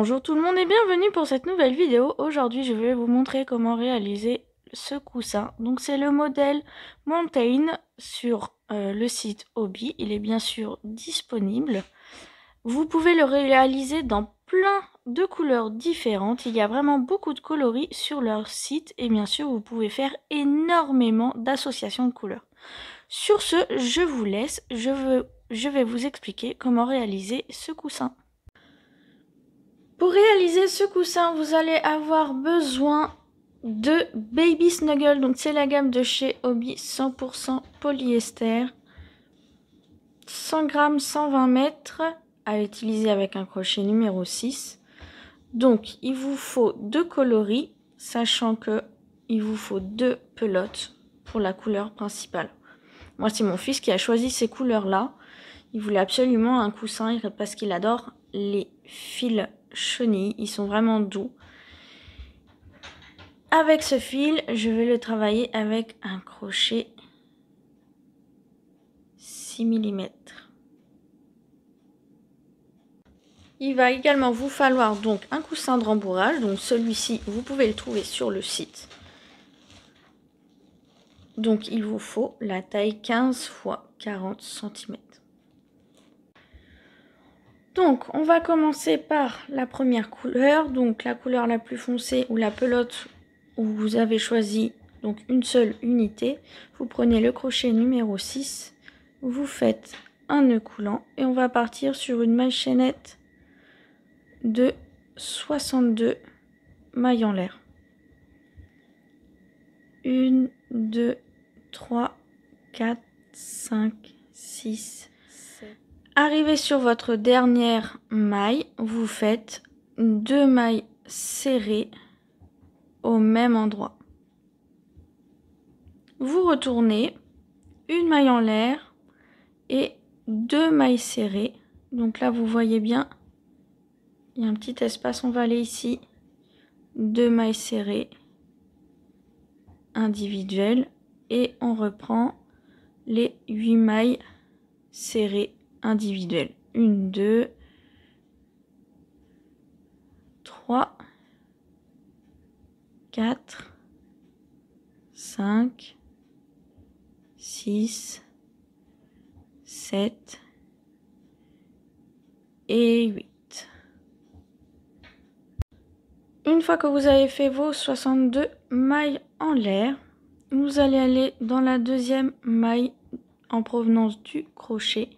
Bonjour tout le monde et bienvenue pour cette nouvelle vidéo. Aujourd'hui je vais vous montrer comment réaliser ce coussin. Donc c'est le modèle Mountain sur le site Hobby. Il est bien sûr disponible. Vous pouvez le réaliser dans plein de couleurs différentes. Il y a vraiment beaucoup de coloris sur leur site et bien sûr vous pouvez faire énormément d'associations de couleurs. Sur ce, je vous laisse. Je vais vous expliquer comment réaliser ce coussin. Pour réaliser ce coussin, vous allez avoir besoin de Baby Snuggle. Donc c'est la gamme de chez Hobby 100% polyester. 100 grammes, 120 mètres à utiliser avec un crochet numéro 6. Donc il vous faut 2 coloris, sachant que il vous faut 2 pelotes pour la couleur principale. Moi c'est mon fils qui a choisi ces couleurs là. Il voulait absolument un coussin parce qu'il adore les fils chenilles, ils sont vraiment doux. Avec ce fil, je vais le travailler avec un crochet 6 mm. Il va également vous falloir donc un coussin de rembourrage, donc celui-ci vous pouvez le trouver sur le site. Donc il vous faut la taille 15 x 40 cm. Donc on va commencer par la première couleur, donc la couleur la plus foncée ou la pelote où vous avez choisi donc une seule unité. Vous prenez le crochet numéro 6, vous faites un nœud coulant et on va partir sur une maille chaînette de 62 mailles en l'air. 1, 2, 3, 4, 5, 6, 7. Arrivé sur votre dernière maille, vous faites 2 mailles serrées au même endroit. Vous retournez une maille en l'air et 2 mailles serrées. Donc là, vous voyez bien, il y a un petit espace. On va aller ici, 2 mailles serrées individuelles et on reprend les 8 mailles serrées individuelles. 1, 2, 3, 4, 5, 6, 7 et 8. Une fois que vous avez fait vos 62 mailles en l'air, vous allez aller dans la deuxième maille en provenance du crochet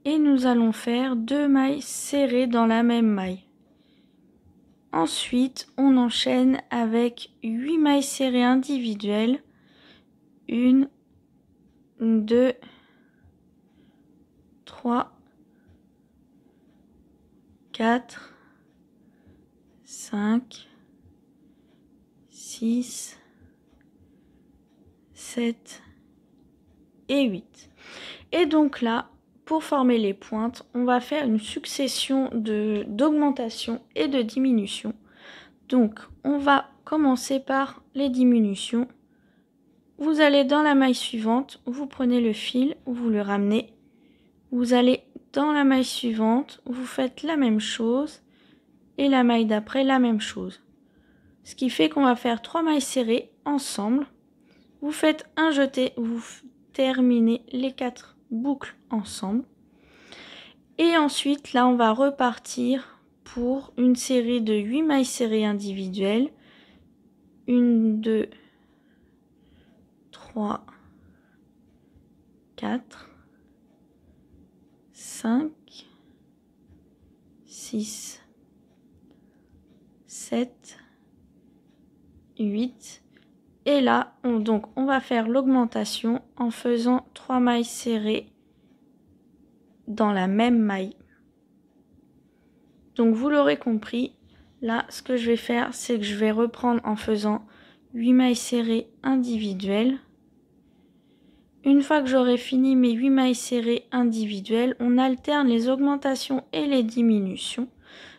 et nous allons faire 2 mailles serrées dans la même maille. Ensuite, on enchaîne avec 8 mailles serrées individuelles. 1, 2, 3, 4, 5, 6, 7 et 8. Et donc là, pour former les pointes, on va faire une succession d'augmentation et de diminution. Donc, on va commencer par les diminutions. Vous allez dans la maille suivante, vous prenez le fil, vous le ramenez. Vous allez dans la maille suivante, vous faites la même chose. Et la maille d'après, la même chose. Ce qui fait qu'on va faire 3 mailles serrées ensemble. Vous faites un jeté, vous terminez les 4 boucles ensemble. Et ensuite, là, on va repartir pour une série de 8 mailles serrées individuelles. 1, 2, 3, 4, 5, 6, 7, 8. Et là, on va faire l'augmentation en faisant 3 mailles serrées dans la même maille. Donc vous l'aurez compris, là ce que je vais faire, c'est que je vais reprendre en faisant 8 mailles serrées individuelles. Une fois que j'aurai fini mes 8 mailles serrées individuelles, on alterne les augmentations et les diminutions.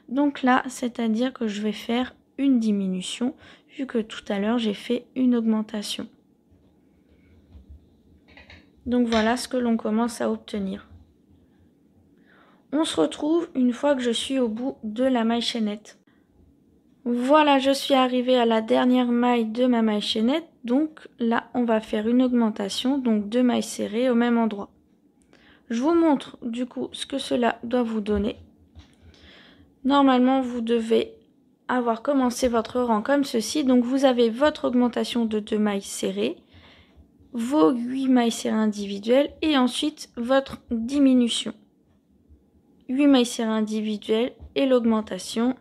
Donc là, c'est-à-dire que je vais faire une diminution, vu que tout à l'heure j'ai fait une augmentation. Donc voilà ce que l'on commence à obtenir. On se retrouve une fois que je suis au bout de la maille chaînette. Voilà, je suis arrivée à la dernière maille de ma maille chaînette. Donc là, on va faire une augmentation, donc 2 mailles serrées au même endroit. Je vous montre du coup ce que cela doit vous donner. Normalement, vous devez avoir commencé votre rang comme ceci. Donc vous avez votre augmentation de 2 mailles serrées, vos 8 mailles serrées individuelles et ensuite votre diminution. 8 mailles serrées individuelles et l'augmentation,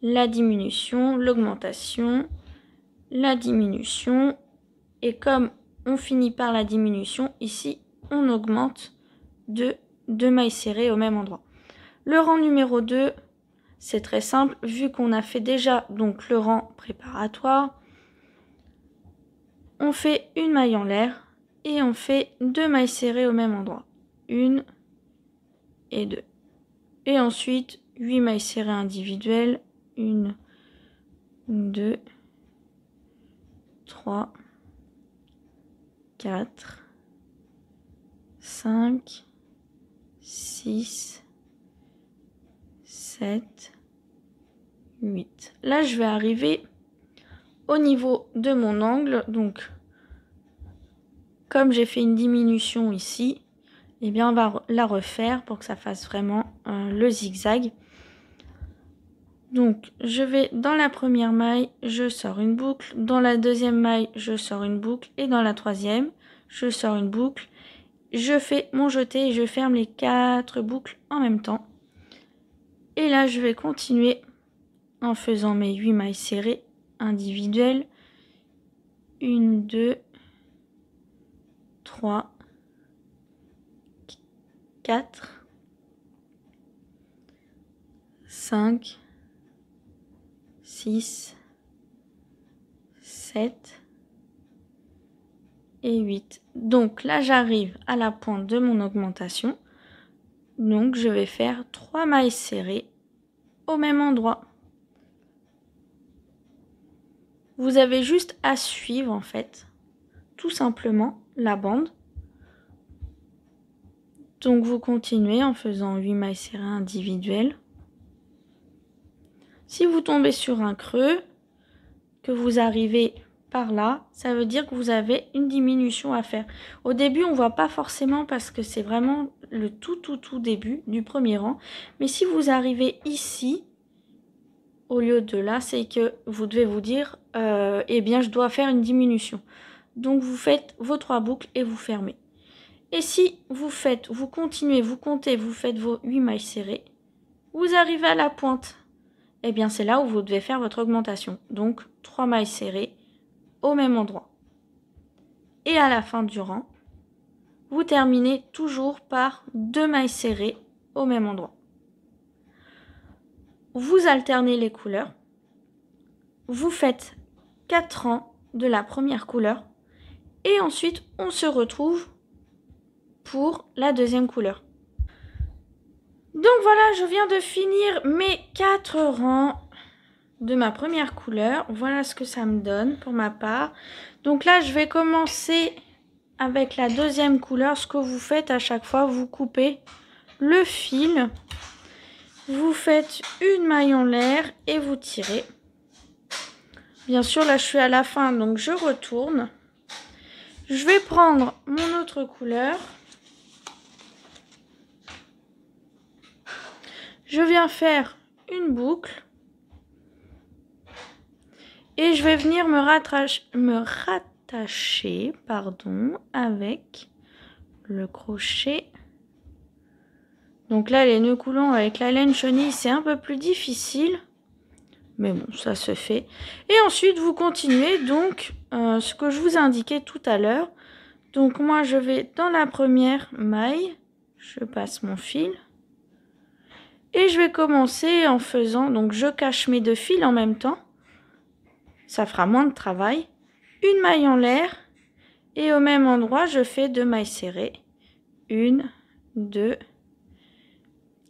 la diminution, l'augmentation, la diminution. Et comme on finit par la diminution, ici on augmente de 2 mailles serrées au même endroit. Le rang numéro 2, c'est très simple, vu qu'on a fait déjà donc le rang préparatoire. On fait une maille en l'air et on fait 2 mailles serrées au même endroit. 1 et 2. Et ensuite 8 mailles serrées individuelles. 1, 2, 3, 4, 5, 6, 7, 8. Là, je vais arriver au niveau de mon angle. Donc, comme j'ai fait une diminution ici, eh bien, on va la refaire pour que ça fasse vraiment le zigzag. Donc, je vais dans la première maille, je sors une boucle. Dans la deuxième maille, je sors une boucle. Et dans la troisième, je sors une boucle. Je fais mon jeté et je ferme les 4 boucles en même temps. Et là, je vais continuer en faisant mes 8 mailles serrées individuelles. 1, 2, 3, 4, 5, 6, 7 et 8. Donc là, j'arrive à la pointe de mon augmentation. Donc, je vais faire 3 mailles serrées au même endroit. Vous avez juste à suivre, en fait, tout simplement, la bande. Donc, vous continuez en faisant 8 mailles serrées individuelles. Si vous tombez sur un creux, que vous arrivez par là, ça veut dire que vous avez une diminution à faire. Au début, on ne voit pas forcément parce que c'est vraiment le tout début du premier rang. Mais si vous arrivez ici, au lieu de là, c'est que vous devez vous dire, eh bien, je dois faire une diminution. Donc, vous faites vos 3 boucles et vous fermez. Et si vous continuez, vous comptez, vous faites vos 8 mailles serrées, vous arrivez à la pointe. Eh bien, c'est là où vous devez faire votre augmentation. Donc, 3 mailles serrées au même endroit. Et à la fin du rang, vous terminez toujours par 2 mailles serrées au même endroit. Vous alternez les couleurs. Vous faites 4 rangs de la première couleur. Et ensuite, on se retrouve pour la deuxième couleur. Donc voilà, je viens de finir mes 4 rangs de ma première couleur. Voilà ce que ça me donne pour ma part. Donc là, je vais commencer avec la deuxième couleur. Ce que vous faites à chaque fois, vous coupez le fil. Vous faites une maille en l'air et vous tirez. Bien sûr, là, je suis à la fin, donc je retourne. Je vais prendre mon autre couleur. Je viens faire une boucle. Et je vais venir me rattacher avec le crochet. Donc là, les nœuds coulants avec la laine chenille, c'est un peu plus difficile. Mais bon, ça se fait. Et ensuite, vous continuez donc ce que je vous ai indiqué tout à l'heure. Donc moi, je vais dans la première maille. Je passe mon fil. Et je vais commencer en faisant, donc je cache mes 2 fils en même temps. Ça fera moins de travail. Une maille en l'air. Et au même endroit, je fais 2 mailles serrées. 1, 2.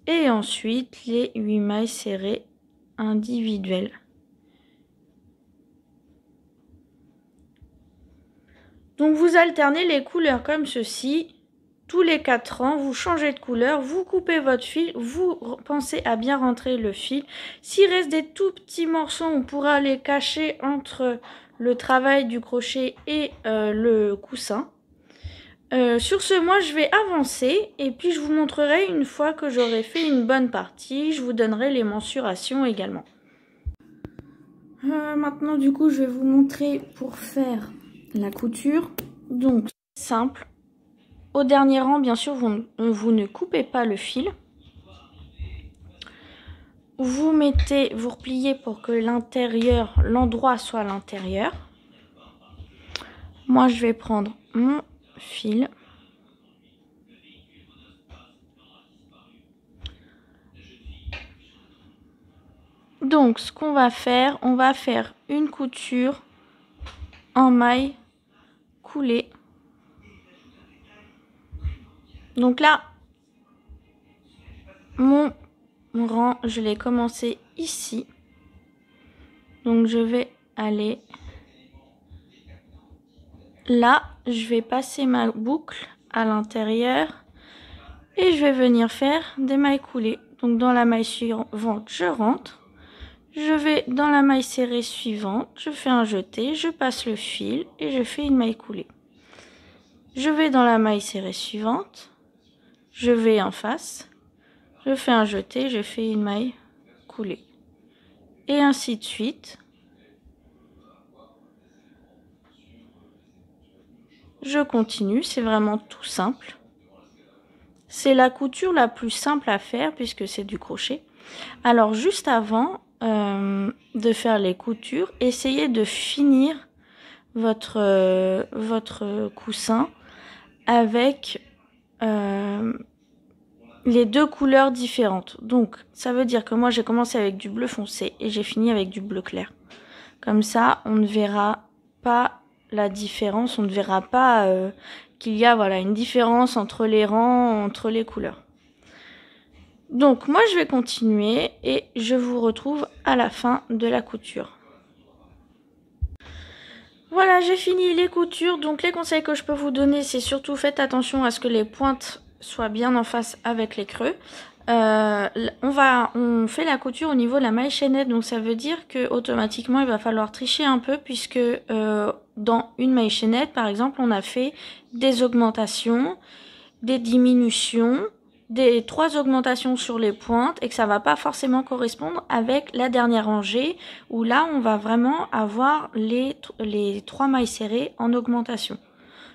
Et ensuite, les 8 mailles serrées individuelles. Donc, vous alternez les couleurs comme ceci tous les 4 ans, vous changez de couleur, vous coupez votre fil, vous pensez à bien rentrer le fil. S'il reste des tout petits morceaux, on pourra les cacher entre le travail du crochet et le coussin. Sur ce, moi je vais avancer et puis je vous montrerai une fois que j'aurai fait une bonne partie. Je vous donnerai les mensurations également. Maintenant du coup je vais vous montrer pour faire la couture. Donc simple. Au dernier rang, bien sûr, vous ne coupez pas le fil. Vous repliez pour que l'endroit soit à l'intérieur. Moi, je vais prendre mon fil. Donc, ce qu'on va faire, on va faire une couture en maille coulée. Donc là, mon rang, je l'ai commencé ici. Donc, je vais aller là. Je vais passer ma boucle à l'intérieur et je vais venir faire des mailles coulées. Donc, dans la maille suivante, je rentre. Je vais dans la maille serrée suivante, je fais un jeté, je passe le fil et je fais une maille coulée. Je vais dans la maille serrée suivante, je vais en face, je fais un jeté, je fais une maille coulée. Et ainsi de suite. Je continue, c'est vraiment tout simple. C'est la couture la plus simple à faire puisque c'est du crochet. Alors juste avant de faire les coutures, essayez de finir votre coussin avec les 2 couleurs différentes. Donc ça veut dire que moi j'ai commencé avec du bleu foncé et j'ai fini avec du bleu clair. Comme ça on ne verra pas la différence, on ne verra pas qu'il y a une différence entre les rangs, entre les couleurs. Donc moi je vais continuer et je vous retrouve à la fin de la couture. Voilà, j'ai fini les coutures. Donc les conseils que je peux vous donner, c'est surtout faites attention à ce que les pointes soient bien en face avec les creux. On fait la couture au niveau de la maille chaînette, donc ça veut dire que automatiquement il va falloir tricher un peu puisque dans une maille chaînette par exemple on a fait des augmentations, des diminutions, des 3 augmentations sur les pointes et que ça va pas forcément correspondre avec la dernière rangée où là on va vraiment avoir les 3 mailles serrées en augmentation.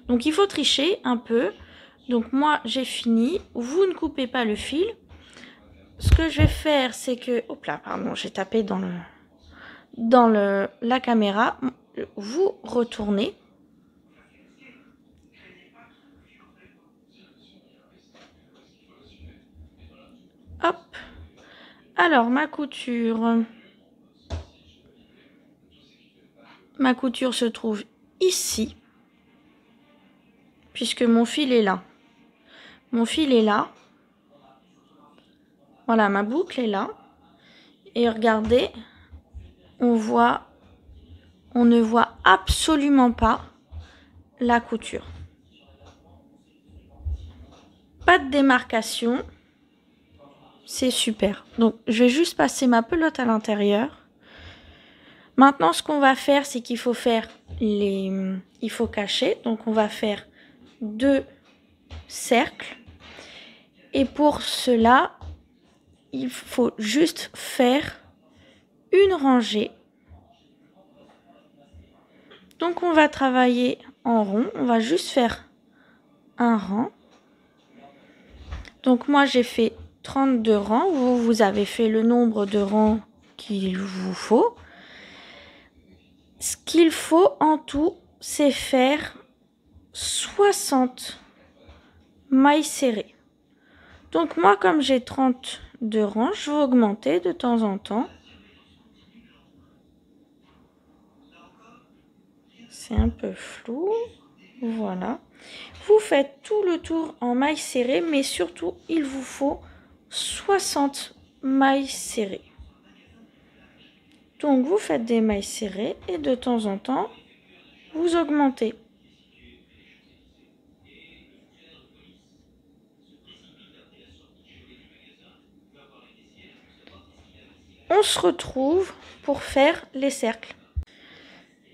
Donc il faut tricher un peu. Donc moi j'ai fini, vous ne coupez pas le fil. Ce que je vais faire c'est que, hop là, pardon, j'ai tapé dans la caméra, vous retournez. Hop. Alors, ma couture se trouve ici, puisque mon fil est là. Mon fil est là. Voilà, ma boucle est là. Et regardez, on ne voit absolument pas la couture. Pas de démarcation. C'est super. Donc, je vais juste passer ma pelote à l'intérieur. Maintenant, ce qu'on va faire, c'est qu'il faut faire il faut cacher. Donc, on va faire 2 cercles. Et pour cela, il faut juste faire une rangée. Donc, on va travailler en rond. On va juste faire un rang. Donc, moi, j'ai fait 32 rangs. Vous avez fait le nombre de rangs qu'il vous faut. Ce qu'il faut en tout, c'est faire 60 mailles serrées. Donc moi, comme j'ai 32 rangs, je vais augmenter de temps en temps. C'est un peu flou. Voilà. Vous faites tout le tour en mailles serrées, mais surtout, il vous faut 60 mailles serrées. Donc, vous faites des mailles serrées et de temps en temps, vous augmentez. on se retrouve pour faire les cercles.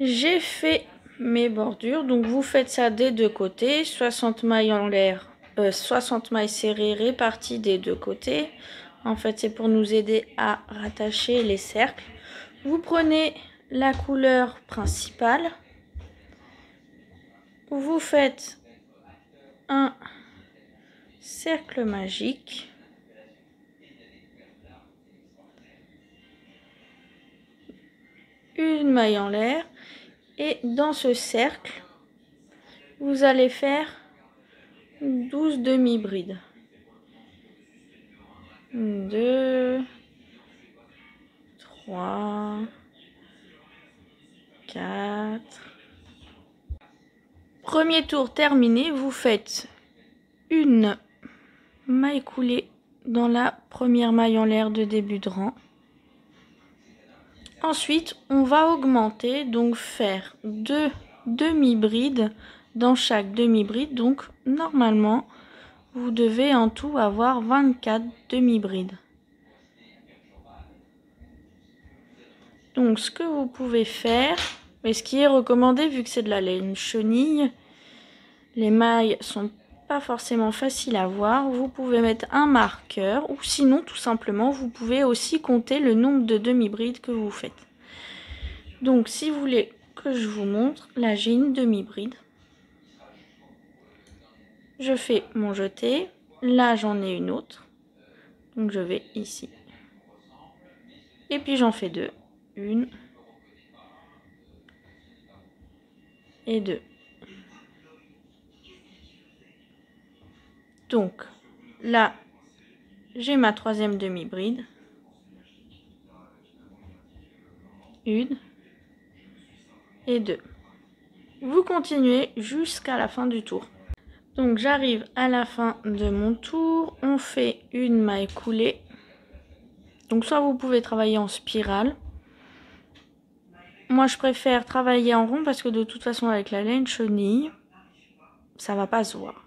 J'ai fait mes bordures, donc vous faites ça des deux côtés, 60 mailles en l'air, 60 mailles serrées réparties des deux côtés. En fait, c'est pour nous aider à rattacher les cercles. Vous prenez la couleur principale, vous faites un cercle magique. Une maille en l'air et dans ce cercle, vous allez faire 12 demi-brides. 2, 3, 4. Premier tour terminé, vous faites une maille coulée dans la première maille en l'air de début de rang. Ensuite, on va augmenter, donc faire 2 demi-brides dans chaque demi-bride. Donc, normalement, vous devez en tout avoir 24 demi-brides. Donc, ce que vous pouvez faire, et ce qui est recommandé, vu que c'est de la laine chenille, les mailles sont pas forcément faciles à voir. Vous pouvez mettre un marqueur, ou sinon, tout simplement, vous pouvez aussi compter le nombre de demi-brides que vous faites. Donc, si vous voulez que je vous montre, là, j'ai une demi-bride. Je fais mon jeté. Là, j'en ai une autre. Donc, je vais ici. Et puis, j'en fais deux. Une et deux. Donc, là, j'ai ma troisième demi-bride. Une et deux. Vous continuez jusqu'à la fin du tour. Donc, j'arrive à la fin de mon tour. On fait une maille coulée. Donc, soit vous pouvez travailler en spirale. Moi, je préfère travailler en rond parce que de toute façon, avec la laine chenille, ça va pas se voir.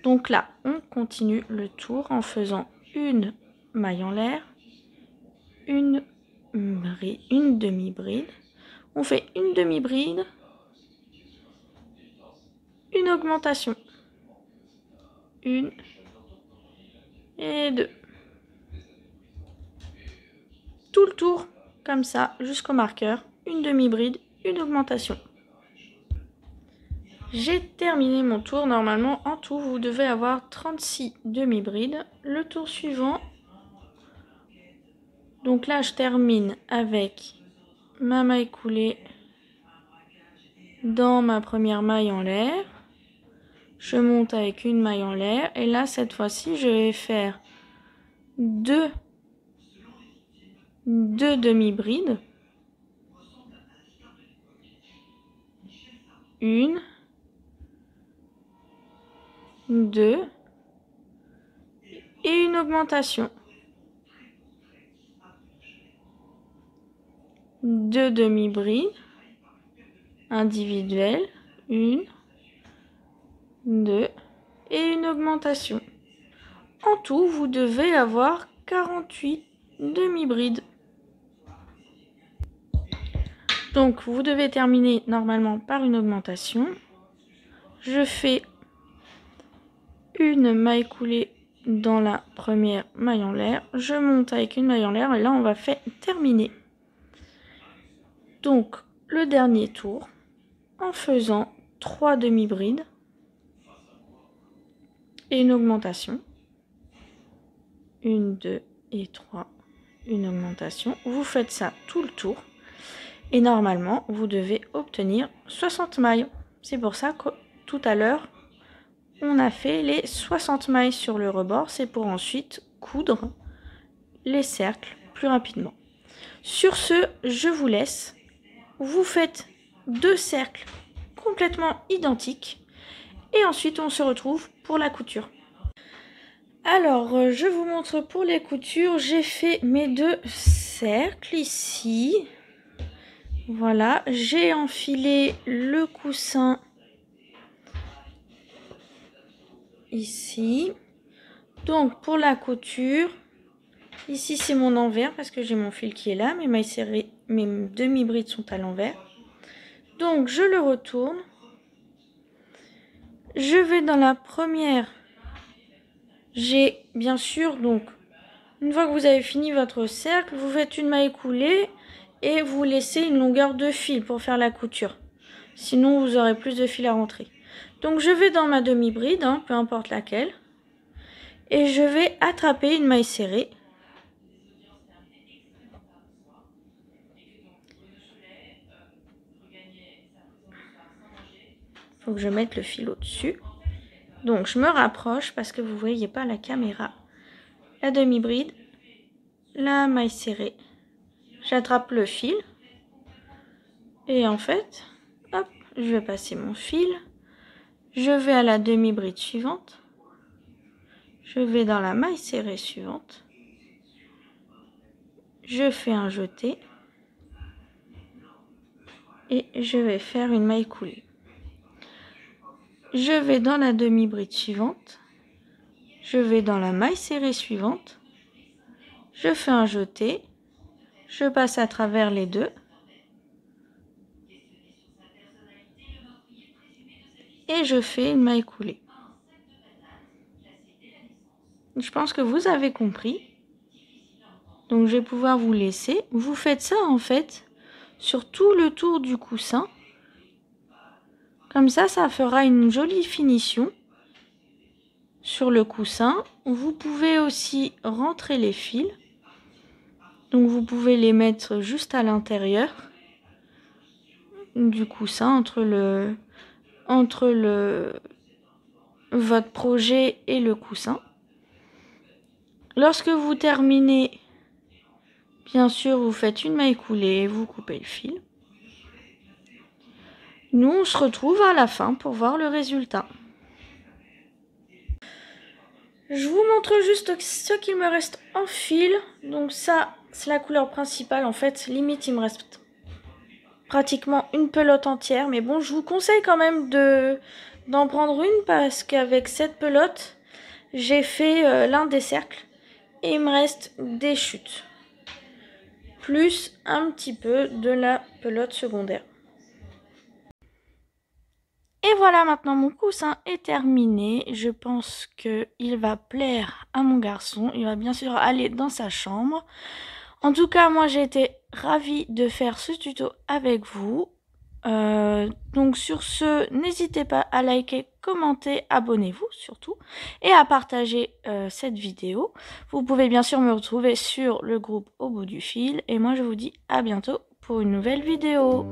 Donc là, on continue le tour en faisant une maille en l'air, une demi-bride. On fait une demi-bride, une augmentation. Une et deux. Tout le tour, comme ça, jusqu'au marqueur. Une demi-bride, une augmentation. J'ai terminé mon tour. Normalement, en tout, vous devez avoir 36 demi-brides. Le tour suivant. Donc là, je termine avec ma maille coulée dans ma première maille en l'air. Je monte avec une maille en l'air. Et là, cette fois-ci, je vais faire deux demi-brides. Une, deux et une augmentation. Deux demi-brides individuelles. Une, deux et une augmentation. En tout, vous devez avoir 48 demi-brides. Donc, vous devez terminer normalement par une augmentation. Je fais une maille coulée dans la première maille en l'air. Je monte avec une maille en l'air et là, on va faire terminer. Donc, le dernier tour en faisant 3 demi-brides et une augmentation. 1, 2 et 3, une augmentation. Vous faites ça tout le tour. Et normalement, vous devez obtenir 60 mailles. C'est pour ça que tout à l'heure, on a fait les 60 mailles sur le rebord. C'est pour ensuite coudre les cercles plus rapidement. Sur ce, je vous laisse. Vous faites 2 cercles complètement identiques. Et ensuite, on se retrouve pour la couture. Alors, je vous montre pour les coutures. J'ai fait mes 2 cercles ici. Voilà, j'ai enfilé le coussin ici. Donc pour la couture, Ici c'est mon envers parce que j'ai mon fil qui est là, mes mailles serrées, mes demi-brides sont à l'envers. Donc je le retourne. Je vais dans la première. J'ai bien sûr donc une fois que vous avez fini votre cercle, vous faites une maille coulée et vous laissez une longueur de fil pour faire la couture. Sinon vous aurez plus de fil à rentrer. Donc je vais dans ma demi-bride, hein, peu importe laquelle, et je vais attraper une maille serrée. Il faut que je mette le fil au-dessus. Donc je me rapproche parce que vous ne voyez pas la caméra. La demi-bride, la maille serrée, j'attrape le fil et en fait, hop, je vais passer mon fil, je vais à la demi-bride suivante, je vais dans la maille serrée suivante, je fais un jeté et je vais faire une maille coulée. Je vais dans la demi-bride suivante, je vais dans la maille serrée suivante, je fais un jeté, je passe à travers les deux et je fais une maille coulée. Je pense que vous avez compris. Donc je vais pouvoir vous laisser. Vous faites ça en fait sur tout le tour du coussin. Comme ça fera une jolie finition sur le coussin. Vous pouvez aussi rentrer les fils. Donc vous pouvez les mettre juste à l'intérieur du coussin entre votre projet et le coussin. Lorsque vous terminez, bien sûr, vous faites une maille coulée, vous coupez le fil. Nous, on se retrouve à la fin pour voir le résultat. Je vous montre juste ce qu'il me reste en fil. Donc ça, c'est la couleur principale. En fait, limite, il me reste pratiquement une pelote entière. Mais bon, je vous conseille quand même d'en prendre une parce qu'avec cette pelote, j'ai fait l'un des cercles. Et il me reste des chutes. Plus un petit peu de la pelote secondaire. Et voilà, maintenant mon coussin est terminé. Je pense qu'il va plaire à mon garçon. Il va bien sûr aller dans sa chambre. En tout cas, moi j'ai été ravie de faire ce tuto avec vous. Donc sur ce, n'hésitez pas à liker, commenter, abonnez-vous surtout. Et à partager cette vidéo. Vous pouvez bien sûr me retrouver sur le groupe Au bout du fil. Et moi je vous dis à bientôt pour une nouvelle vidéo.